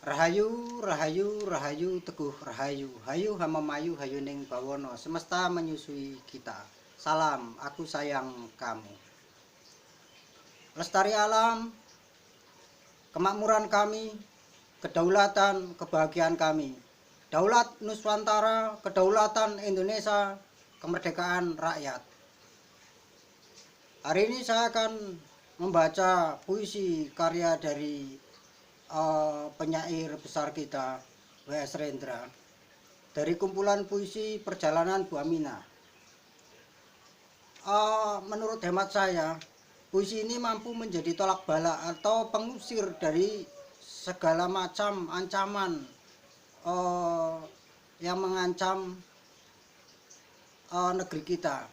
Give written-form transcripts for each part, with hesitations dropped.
Rahayu, rahayu, rahayu, teguh rahayu, hayu hamamayu, hayu ning bawono, semesta menyusui kita. Salam, aku sayang kamu. Lestari alam, kemakmuran kami, kedaulatan, kebahagiaan kami. Daulat Nuswantara, kedaulatan Indonesia, kemerdekaan rakyat. Hari ini saya akan membaca puisi karya dari penyair besar kita, W.S. Rendra, dari kumpulan puisi Perjalanan Bu Amina. Menurut hemat saya, puisi ini mampu menjadi tolak bala atau pengusir dari segala macam ancaman yang mengancam negeri kita.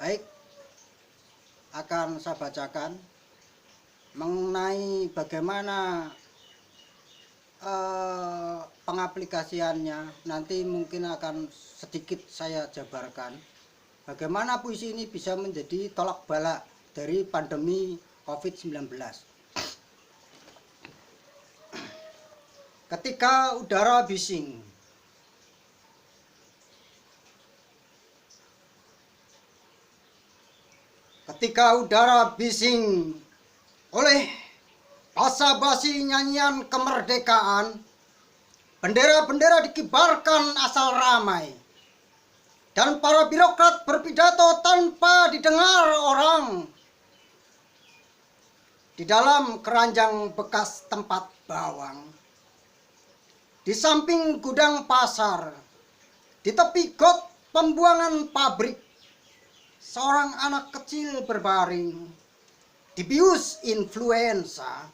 Baik, akan saya bacakan mengenai bagaimana pengaplikasiannya. Nanti mungkin akan sedikit saya jabarkan bagaimana puisi ini bisa menjadi tolak bala dari pandemi COVID-19. Ketika udara bising, oleh basa-basi nyanyian kemerdekaan, bendera-bendera dikibarkan asal ramai, dan para birokrat berpidato tanpa didengar orang di dalam keranjang bekas tempat bawang, di samping gudang pasar, di tepi got pembuangan pabrik, seorang anak kecil berbaring, dibius influenza,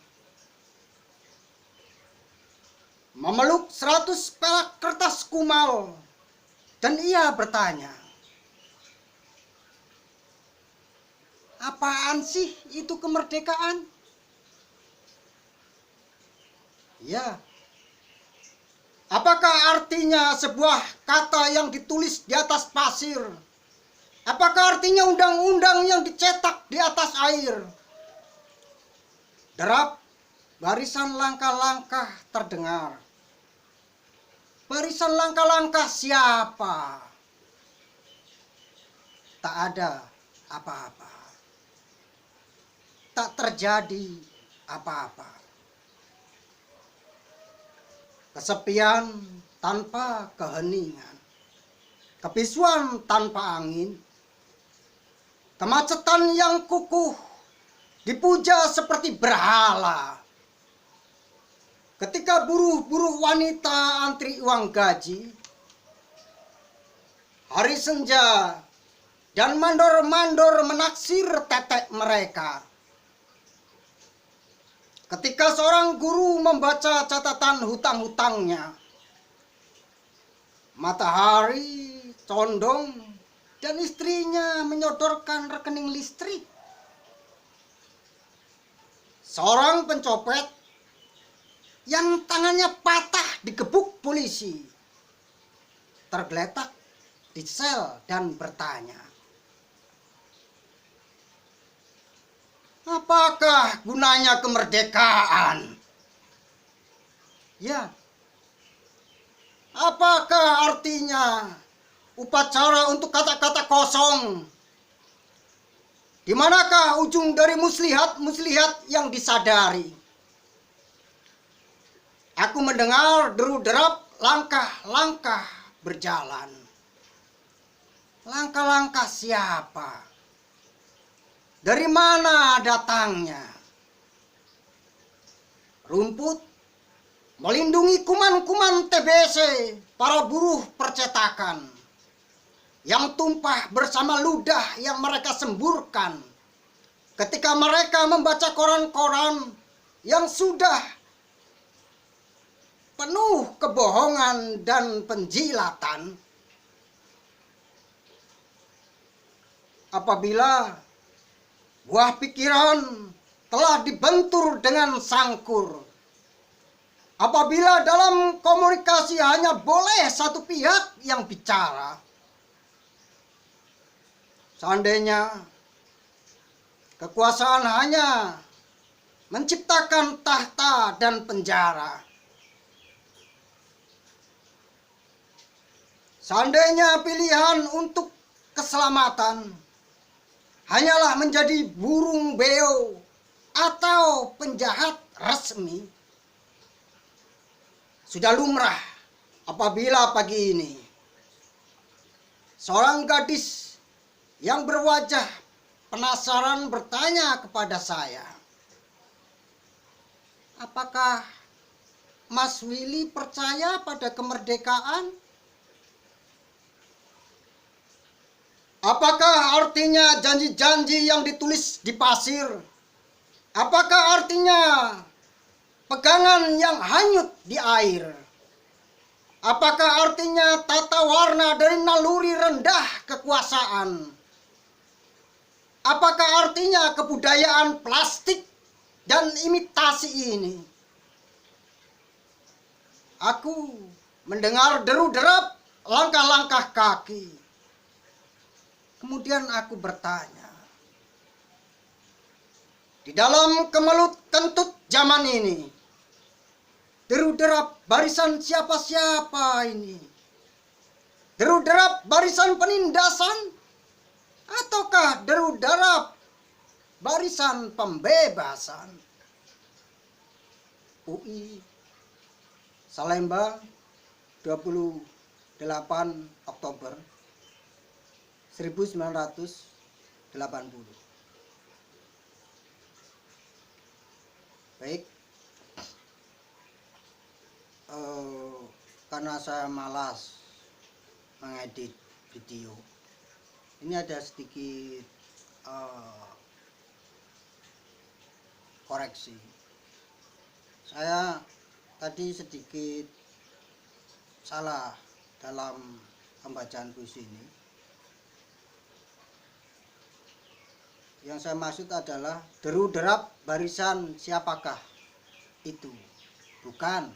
memeluk 100 pelak kertas kumal, dan ia bertanya, apaan sih itu kemerdekaan? Ya, apakah artinya sebuah kata yang ditulis di atas pasir? Apakah artinya undang-undang yang dicetak di atas air? Derap, barisan langkah-langkah terdengar. Barisan langkah-langkah siapa? Tak ada apa-apa. Tak terjadi apa-apa. Kesepian tanpa keheningan. Kebisuan tanpa angin. Kemacetan yang kukuh dipuja seperti berhala. Ketika buruh-buruh wanita antri uang gaji, hari senja, dan mandor-mandor menaksir tetek mereka. Ketika seorang guru membaca catatan hutang-hutangnya, matahari condong dan istrinya menyodorkan rekening listrik. Seorang pencopet yang tangannya patah digebuk polisi tergeletak di sel dan bertanya, apakah gunanya kemerdekaan? Ya, apakah artinya upacara untuk kata-kata kosong? Di manakah ujung dari muslihat-muslihat yang disadari? Aku mendengar deru-derap langkah-langkah berjalan. Langkah-langkah siapa? Dari mana datangnya? Rumput melindungi kuman-kuman TBC, para buruh percetakan, yang tumpah bersama ludah yang mereka semburkan ketika mereka membaca koran-koran yang sudah penuh kebohongan dan penjilatan. Apabila buah pikiran telah dibentur dengan sangkur, apabila dalam komunikasi hanya boleh satu pihak yang bicara, seandainya kekuasaan hanya menciptakan tahta dan penjara. Seandainya pilihan untuk keselamatan hanyalah menjadi burung beo atau penjahat resmi, sudah lumrah apabila pagi ini seorang gadis yang berwajah penasaran bertanya kepada saya, apakah Mas Willy percaya pada kemerdekaan? Apakah artinya janji-janji yang ditulis di pasir? Apakah artinya pegangan yang hanyut di air? Apakah artinya tata warna dari naluri rendah kekuasaan? Apakah artinya kebudayaan plastik dan imitasi ini? Aku mendengar deru-derap langkah-langkah kaki. Kemudian aku bertanya, di dalam kemelut kentut zaman ini, deru-derap barisan siapa-siapa ini? Deru-derap barisan penindasan? Ataukah deru-derap barisan pembebasan? UI Salemba 28 Oktober 1980. Baik, karena saya malas mengedit video, ini ada sedikit koreksi. Saya tadi sedikit salah dalam pembacaan puisi ini. Yang saya maksud adalah deru-derap barisan siapakah itu, bukan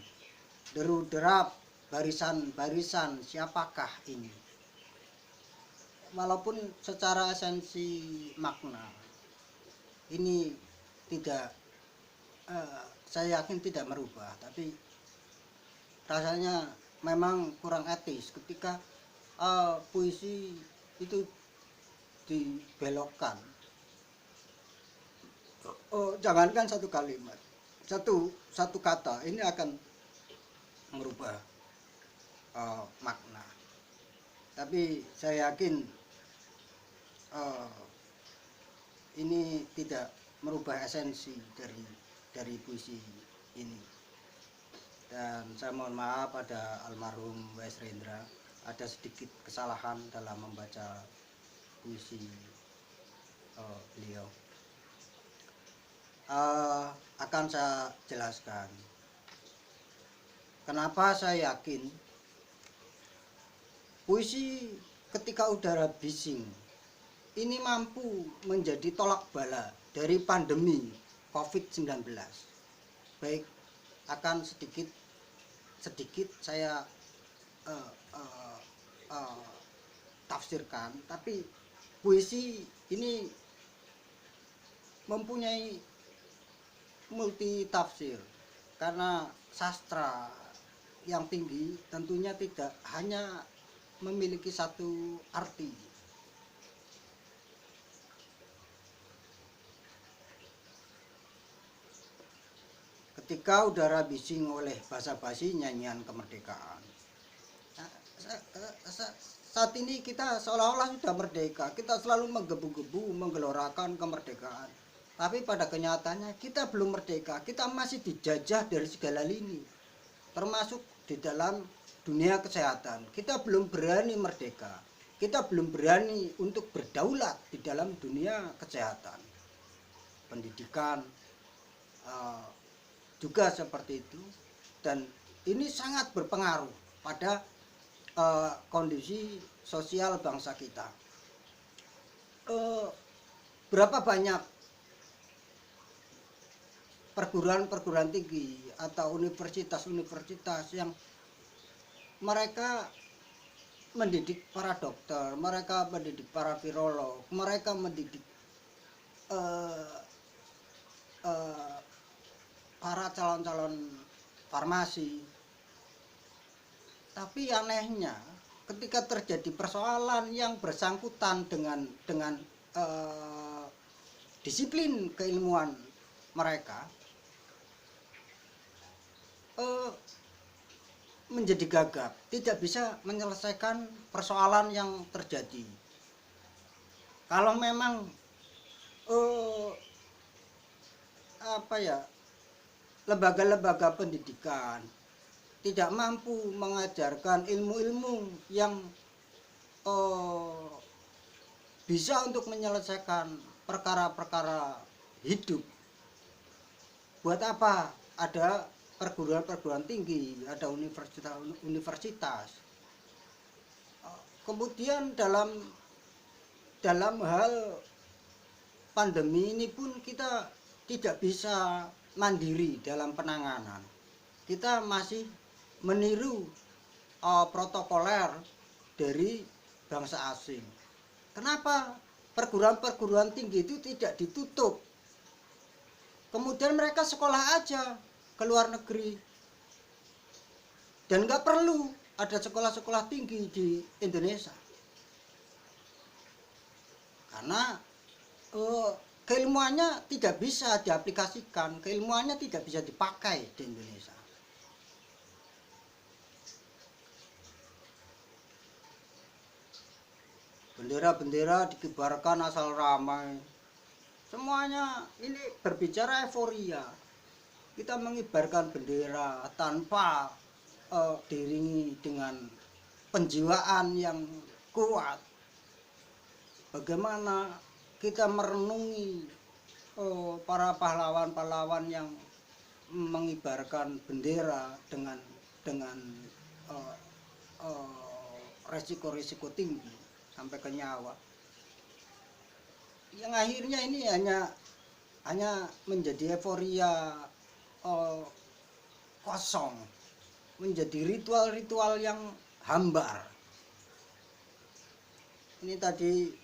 deru-derap barisan-barisan siapakah ini. Walaupun secara esensi makna ini tidak, saya yakin tidak merubah, tapi rasanya memang kurang etis ketika puisi itu dibelokkan. Jangankan satu kalimat, satu kata ini akan merubah makna. Tapi saya yakin ini tidak merubah esensi dari puisi ini. Dan saya mohon maaf pada almarhum W.S. Rendra, ada sedikit kesalahan dalam membaca puisi beliau. Akan saya jelaskan kenapa saya yakin puisi ketika udara bising ini mampu menjadi tolak bala dari pandemi COVID-19. Baik, akan sedikit saya tafsirkan, tapi puisi ini mempunyai multi tafsir, karena sastra yang tinggi tentunya tidak hanya memiliki satu arti. Ketika udara bising oleh basa-basi nyanyian kemerdekaan, saat ini kita seolah-olah sudah merdeka, kita selalu menggebu-gebu menggelorakan kemerdekaan. Tapi pada kenyataannya kita belum merdeka, kita masih dijajah dari segala lini, termasuk di dalam dunia kesehatan. Kita belum berani merdeka, kita belum berani untuk berdaulat di dalam dunia kesehatan. Pendidikan juga seperti itu, dan ini sangat berpengaruh pada kondisi sosial bangsa kita. Berapa banyak perguruan-perguruan tinggi atau universitas-universitas yang mereka mendidik para dokter, mereka mendidik para virolog, mereka mendidik para calon-calon farmasi. Tapi anehnya ketika terjadi persoalan yang bersangkutan dengan disiplin keilmuan mereka, menjadi gagap, tidak bisa menyelesaikan persoalan yang terjadi. Kalau memang lembaga-lembaga pendidikan tidak mampu mengajarkan ilmu-ilmu yang bisa untuk menyelesaikan perkara-perkara hidup, buat apa ada perguruan-perguruan tinggi, ada universitas. Kemudian dalam hal pandemi ini pun kita tidak bisa mandiri dalam penanganan. Kita masih meniru protokoler dari bangsa asing. Kenapa perguruan-perguruan tinggi itu tidak ditutup? Kemudian mereka sekolah aja ke luar negeri. Dan nggak perlu ada sekolah-sekolah tinggi di Indonesia. Karena keilmuannya tidak bisa diaplikasikan, keilmuannya tidak bisa dipakai di Indonesia. Bendera-bendera dikibarkan asal ramai. Semuanya ini berbicara euforia. Kita mengibarkan bendera tanpa diiringi dengan penjiwaan yang kuat. Bagaimana kita merenungi para pahlawan-pahlawan yang mengibarkan bendera dengan resiko-resiko tinggi sampai ke nyawa, yang akhirnya ini hanya menjadi euforia kosong, menjadi ritual-ritual yang hambar. Ini tadi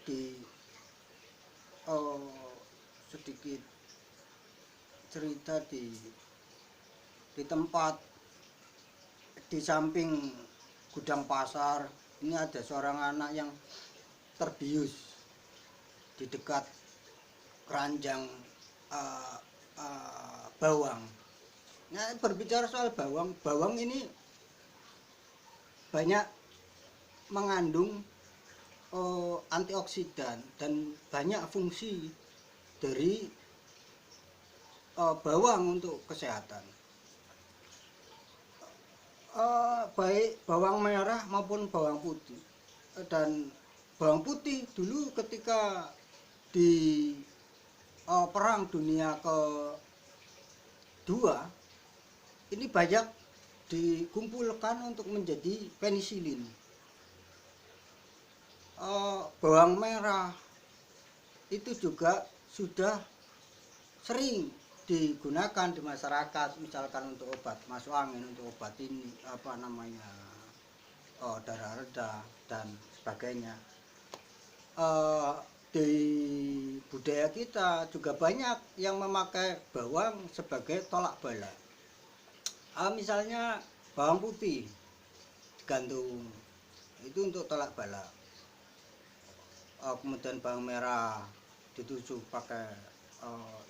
sedikit cerita di tempat di samping gudang pasar. Ini ada seorang anak yang terbius di dekat keranjang bawang. Nah, berbicara soal bawang ini banyak mengandung antioksidan dan banyak fungsi dari bawang untuk kesehatan. Baik bawang merah maupun bawang putih. Dan bawang putih dulu ketika di Perang Dunia Kedua ini banyak dikumpulkan untuk menjadi penisilin. Bawang merah itu juga sudah sering digunakan di masyarakat, misalkan untuk obat masuk angin, untuk obat ini darah rendah dan sebagainya. Di budaya kita juga banyak yang memakai bawang sebagai tolak bala. Misalnya bawang putih digantung, itu untuk tolak bala. Kemudian bawang merah ditusuk pakai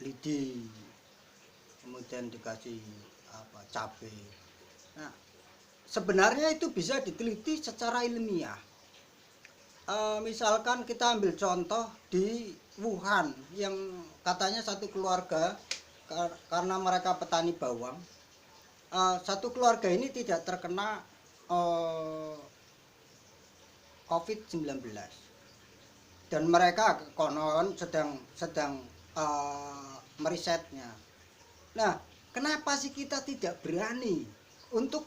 lidi, kemudian dikasih cabai. Nah, sebenarnya itu bisa diteliti secara ilmiah. Misalkan kita ambil contoh di Wuhan, yang katanya satu keluarga, karena mereka petani bawang, satu keluarga ini tidak terkena COVID-19. Dan mereka konon sedang merisetnya. Nah, kenapa sih kita tidak berani untuk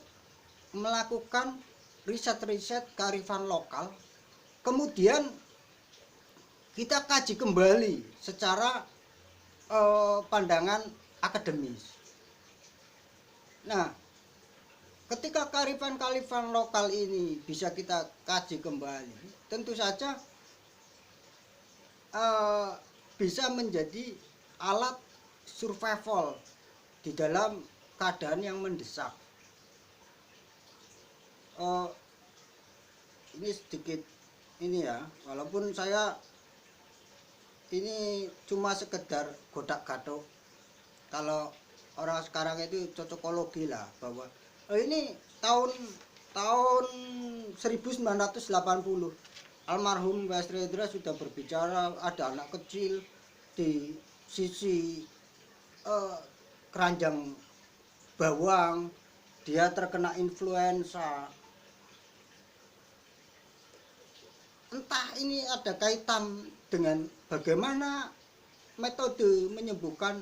melakukan riset-riset kearifan lokal, kemudian kita kaji kembali secara pandangan akademis. Nah, ketika kearifan-kearifan lokal ini bisa kita kaji kembali, tentu saja bisa menjadi alat survival di dalam keadaan yang mendesak. Ini sedikit ini ya, walaupun saya ini cuma sekedar godak-gadok. Kalau orang sekarang itu cocokologi lah, bahwa ini tahun tahun 1980 almarhum Wes Redra sudah berbicara ada anak kecil di sisi keranjang bawang, dia terkena influenza. Entah ini ada kaitan dengan bagaimana metode menyembuhkan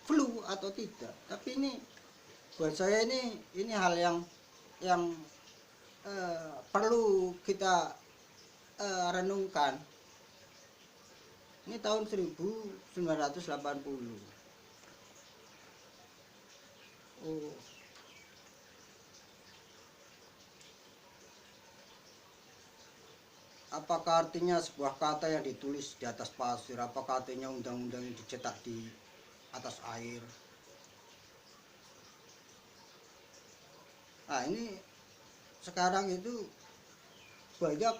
flu atau tidak, tapi ini buat saya ini hal yang perlu kita renungkan. Ini tahun 1980. Apakah artinya sebuah kata yang ditulis di atas pasir? Apakah artinya undang-undang yang dicetak di atas air? Nah, ini sekarang itu banyak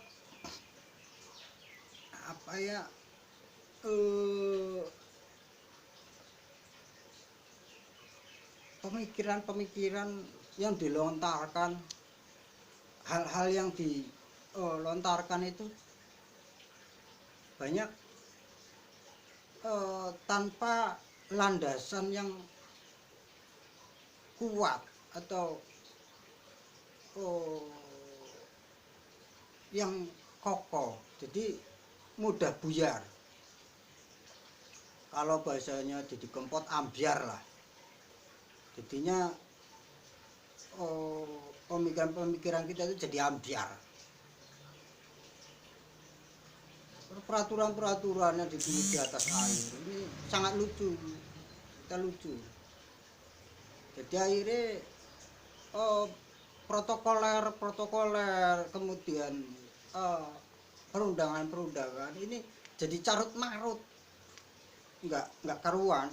apa ya, pemikiran-pemikiran yang dilontarkan, hal-hal yang dilontarkan itu banyak tanpa landasan yang kuat atau yang kokoh, jadi mudah buyar. Kalau bahasanya Didi Kempot, ambiar lah. Jadinya pemikiran-pemikiran kita itu jadi ambiar. Peraturan-peraturan yang ditulis di atas air ini sangat lucu, kita lucu. Jadi akhirnya protokoler, kemudian perundangan ini jadi carut marut, nggak karuan.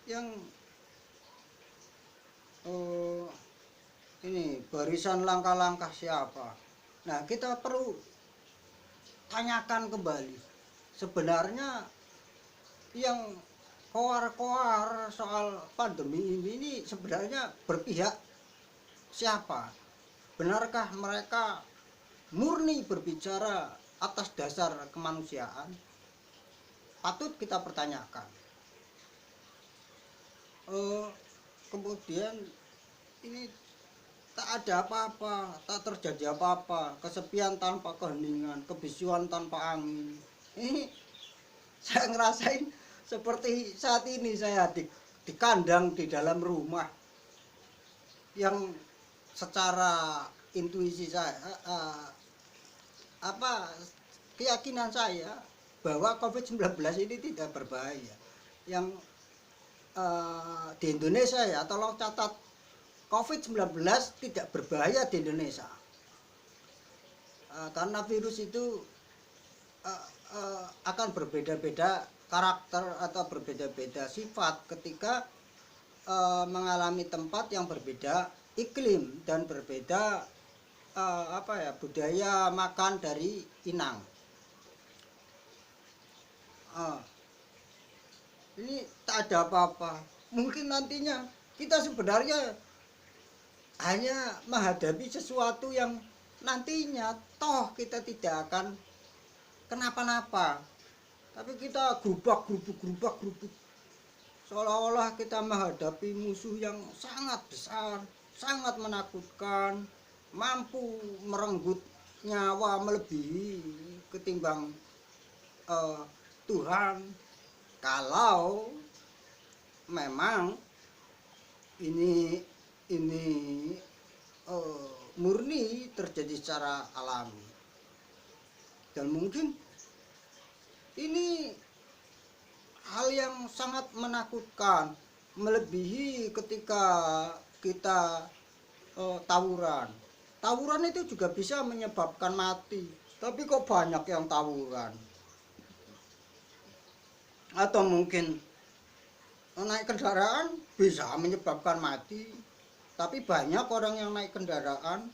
Yang ini barisan langkah-langkah siapa? Nah, kita perlu tanyakan kembali, sebenarnya yang koar-koar soal pandemi ini sebenarnya berpihak siapa? Benarkah mereka murni berbicara atas dasar kemanusiaan? Patut kita pertanyakan. Kemudian ini tak ada apa-apa, tak terjadi apa-apa, kesepian tanpa keheningan, kebisuan tanpa angin. Ini saya ngerasain seperti saat ini saya di kandang di dalam rumah yang secara intuisi saya keyakinan saya bahwa COVID-19 ini tidak berbahaya. Yang di Indonesia ya, tolong catat, COVID-19 tidak berbahaya di Indonesia. Karena virus itu akan berbeda-beda karakter atau berbeda-beda sifat ketika mengalami tempat yang berbeda iklim dan berbeda budaya makan dari inang. Ini tak ada apa-apa. Mungkin nantinya kita sebenarnya hanya menghadapi sesuatu yang nantinya toh kita tidak akan kenapa-napa, tapi kita gerubak gerubuk seolah-olah kita menghadapi musuh yang sangat besar, sangat menakutkan, mampu merenggut nyawa melebihi ketimbang Tuhan. Kalau memang ini murni terjadi secara alami, dan mungkin ini hal yang sangat menakutkan, melebihi ketika kita tawuran itu juga bisa menyebabkan mati, tapi kok banyak yang tawuran. Atau mungkin naik kendaraan bisa menyebabkan mati, tapi banyak orang yang naik kendaraan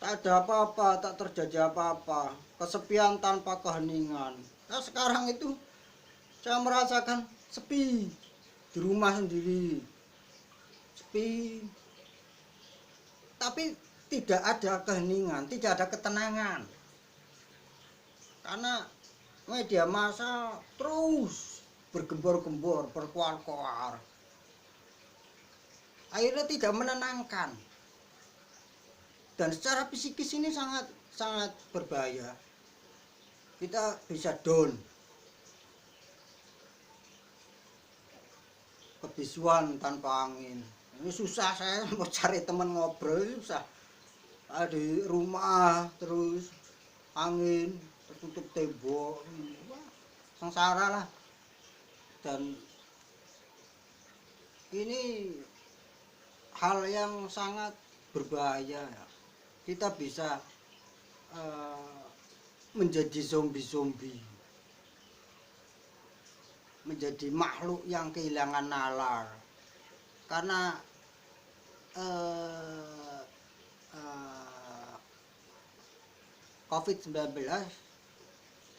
tak ada apa-apa, tak terjadi apa-apa, kesepian tanpa keheningan. Nah sekarang itu saya merasakan sepi di rumah sendiri, sepi, tapi tidak ada keheningan, tidak ada ketenangan, karena media massa terus bergembor-gembor, berkoar-koar, akhirnya tidak menenangkan, dan secara psikis ini sangat sangat berbahaya. Kita bisa down, kebisuan tanpa angin. Ini susah, saya mau cari teman ngobrol susah. Di rumah terus angin, tertutup tembok, wah, sengsara lah. Dan ini hal yang sangat berbahaya. Kita bisa menjadi zombie-zombie, menjadi makhluk yang kehilangan nalar, karena COVID-19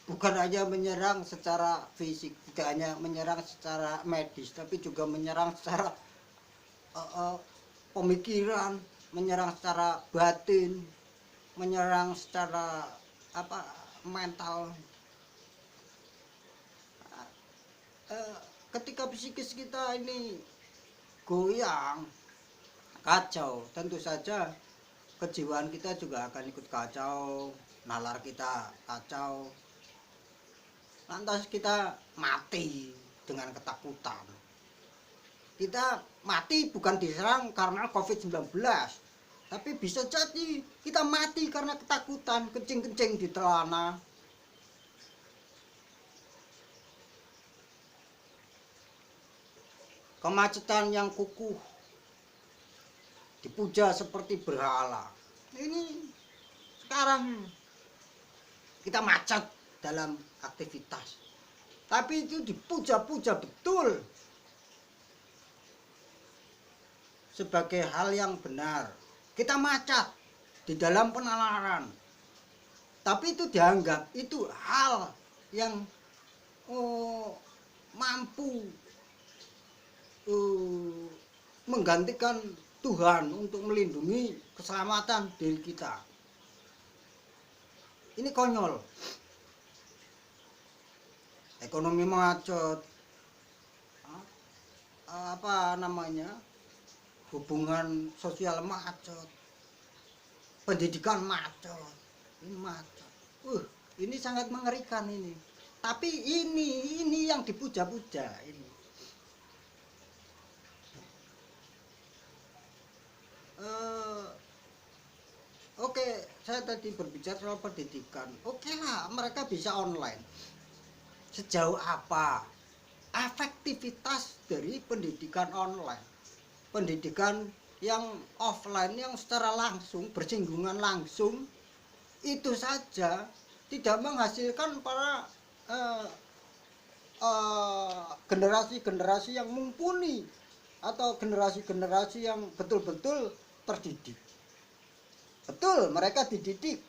bukan hanya menyerang secara fisik, tidak hanya menyerang secara medis, tapi juga menyerang secara pemikiran, menyerang secara batin, menyerang secara mental. Ketika psikis kita ini goyang, kacau, tentu saja kejiwaan kita juga akan ikut kacau, nalar kita kacau, lantas kita mati dengan ketakutan. Kita mati bukan diserang karena COVID-19, tapi bisa jadi kita mati karena ketakutan, kencing-kencing di celana. Kemacetan yang kukuh, dipuja seperti berhala. Ini sekarang kita macet dalam aktivitas, tapi itu dipuja-puja betul sebagai hal yang benar. Kita macet di dalam penalaran, tapi itu dianggap itu hal yang mampu menggantikan Tuhan untuk melindungi keselamatan diri kita. Ini konyol. Ekonomi macet, hubungan sosial macet, pendidikan macet, ini macet. Ini sangat mengerikan ini. Tapi ini yang dipuja-puja ini. Oke, saya tadi berbicara soal pendidikan. Oke lah, mereka bisa online. Sejauh apa efektivitas dari pendidikan online? Pendidikan yang offline, yang secara langsung, bersinggungan langsung, itu saja tidak menghasilkan para generasi-generasi yang mumpuni, atau generasi-generasi yang betul-betul terdidik. Betul, mereka dididik,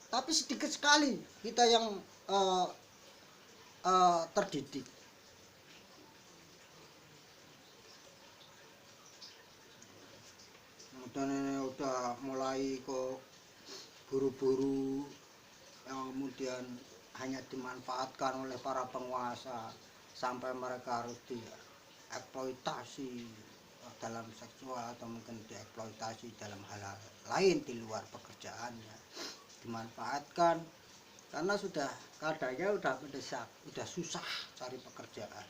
tapi sedikit sekali kita yang terdidik. Kemudian ini udah mulai kok buru-buru yang kemudian hanya dimanfaatkan oleh para penguasa sampai mereka harus dieksploitasi dalam seksual, atau mungkin dieksploitasi dalam hal lain di luar pekerjaannya, dimanfaatkan karena sudah keadaannya udah mendesak, udah susah cari pekerjaan.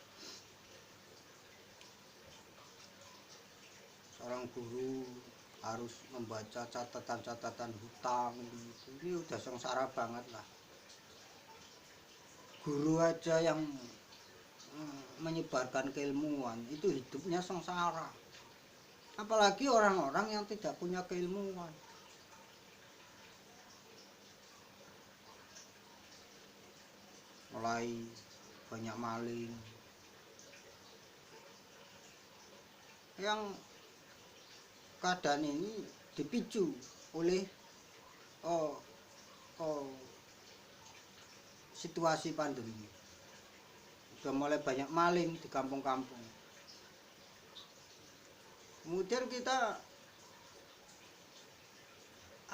Seorang guru harus membaca catatan-catatan hutang, ini udah sengsara banget lah. Guru aja yang menyebarkan keilmuan itu hidupnya sengsara, apalagi orang-orang yang tidak punya keilmuan. mulai banyak maling yang keadaan ini dipicu oleh oh, oh, situasi pandemi. Sudah mulai banyak maling di kampung-kampung. Kemudian kita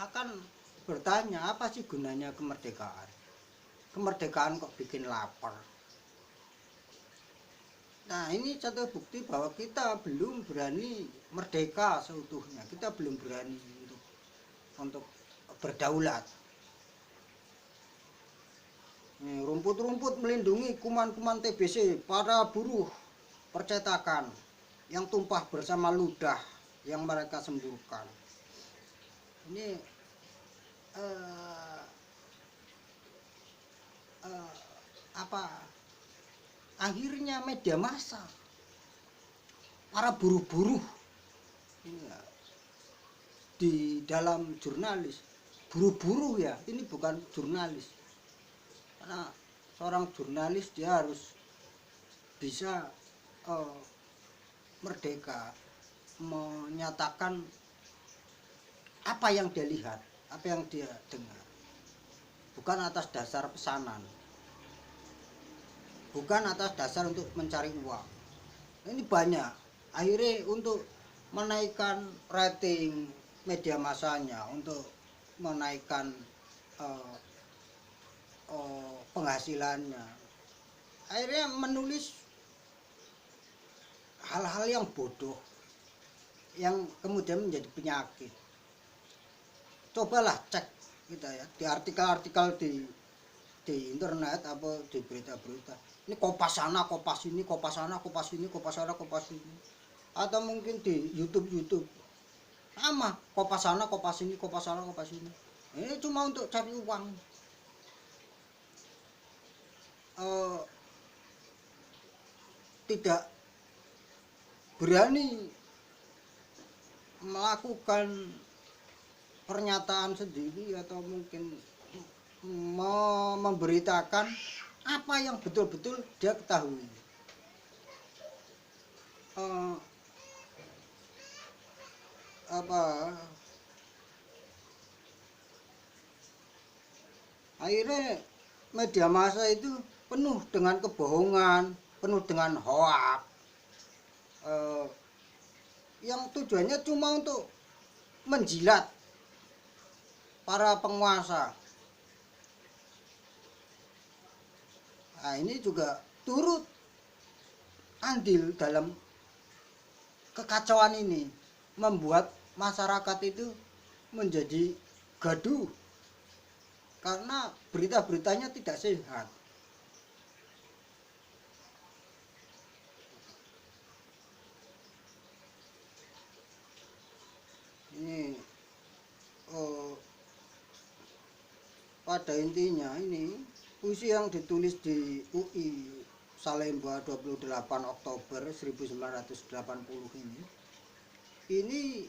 akan bertanya, apa sih gunanya kemerdekaan? Kemerdekaan kok bikin lapar? Nah, ini satu bukti bahwa kita belum berani merdeka seutuhnya. Kita belum berani untuk berdaulat. Rumput-rumput melindungi kuman-kuman TBC, para buruh percetakan yang tumpah bersama ludah yang mereka sembuhkan. Ini apa? Akhirnya media massa, para buruh-buruh di dalam jurnalis, buruh-buruh ya, ini bukan jurnalis. Karena seorang jurnalis dia harus bisa merdeka menyatakan apa yang dia lihat, apa yang dia dengar, bukan atas dasar pesanan, bukan atas dasar untuk mencari uang. Ini banyak akhirnya untuk menaikkan rating media massanya, untuk menaikkan penghasilannya, akhirnya menulis hal-hal yang bodoh yang kemudian menjadi penyakit. Cobalah cek kita ya di artikel-artikel di internet apa di berita-berita, ini kopas sana kopas ini, kopas sana kopas ini, kopas sana kopas ini, atau mungkin di YouTube sama, kopas sana kopas ini, kopas sana kopas ini. Ini cuma untuk cari uang. Tidak berani melakukan pernyataan sendiri atau mungkin memberitakan apa yang betul-betul dia ketahui. Akhirnya media massa itu penuh dengan kebohongan, penuh dengan hoak, yang tujuannya cuma untuk menjilat para penguasa. Nah, ini juga turut andil dalam kekacauan ini, membuat masyarakat itu menjadi gaduh karena berita-beritanya tidak sehat. Ini pada intinya ini puisi yang ditulis di UI Salemba 28 Oktober 1980 ini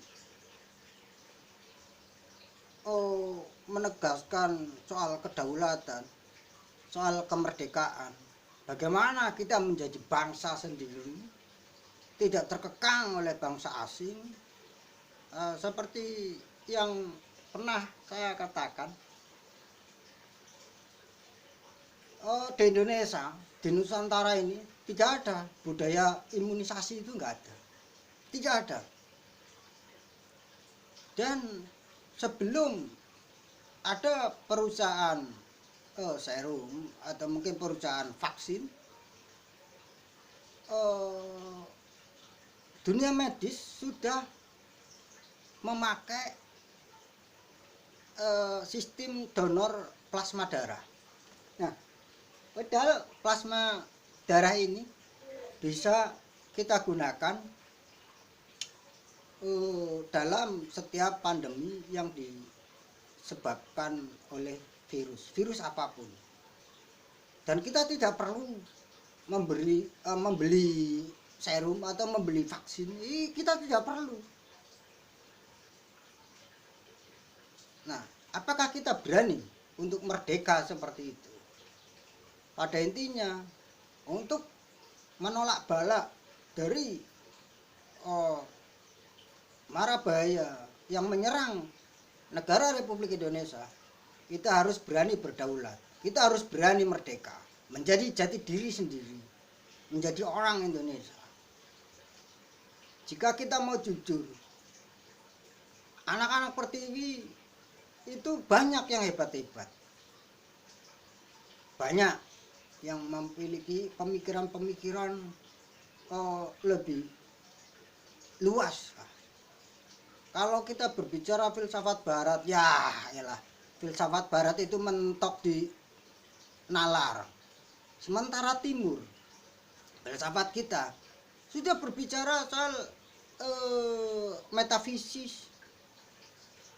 menegaskan soal kedaulatan, soal kemerdekaan. Bagaimana kita menjadi bangsa sendiri, tidak terkekang oleh bangsa asing. Seperti yang pernah saya katakan, di Indonesia, di Nusantara ini tidak ada budaya imunisasi, itu enggak ada, tidak ada. Dan sebelum ada perusahaan serum atau mungkin perusahaan vaksin, dunia medis sudah memakai sistem donor plasma darah. Nah, padahal plasma darah ini bisa kita gunakan dalam setiap pandemi yang disebabkan oleh virus apapun. Dan kita tidak perlu membeli serum atau membeli vaksin, kita tidak perlu. Nah, apakah kita berani untuk merdeka seperti itu? pada intinya untuk menolak bala dari mara bahaya yang menyerang negara Republik Indonesia, kita harus berani berdaulat, kita harus berani merdeka, menjadi jati diri sendiri, menjadi orang Indonesia. Jika kita mau jujur, anak-anak Pertiwi itu banyak yang hebat-hebat, banyak yang memiliki pemikiran-pemikiran lebih luas. Kalau kita berbicara filsafat barat, ya elah, filsafat barat itu mentok di nalar. Sementara timur, filsafat kita sudah berbicara soal metafisis,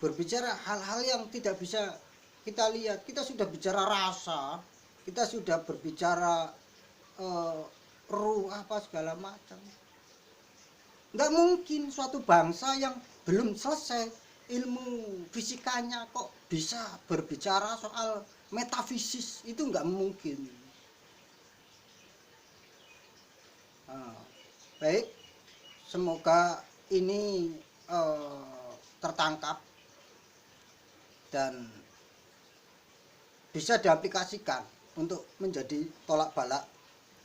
berbicara hal-hal yang tidak bisa kita lihat. Kita sudah bicara rasa, kita sudah berbicara ruh apa segala macam. Nggak mungkin suatu bangsa yang belum selesai ilmu fisikanya kok bisa berbicara soal metafisis, itu nggak mungkin. Baik, semoga ini tertangkap dan bisa diaplikasikan untuk menjadi tolak balak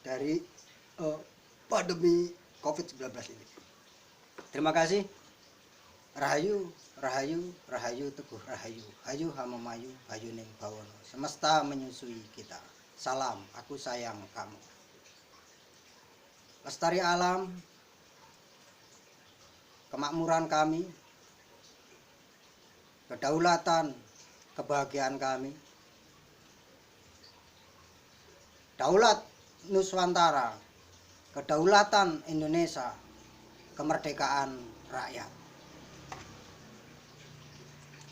dari pandemi COVID-19 ini. Terima kasih. Rahayu, rahayu, rahayu, teguh rahayu, hayu hamamayu, hayu ning bawono. Semesta menyusui kita. Salam, aku sayang kamu. Lestari alam, kemakmuran kami, kedaulatan, kebahagiaan kami. Daulat Nuswantara, kedaulatan Indonesia, kemerdekaan rakyat.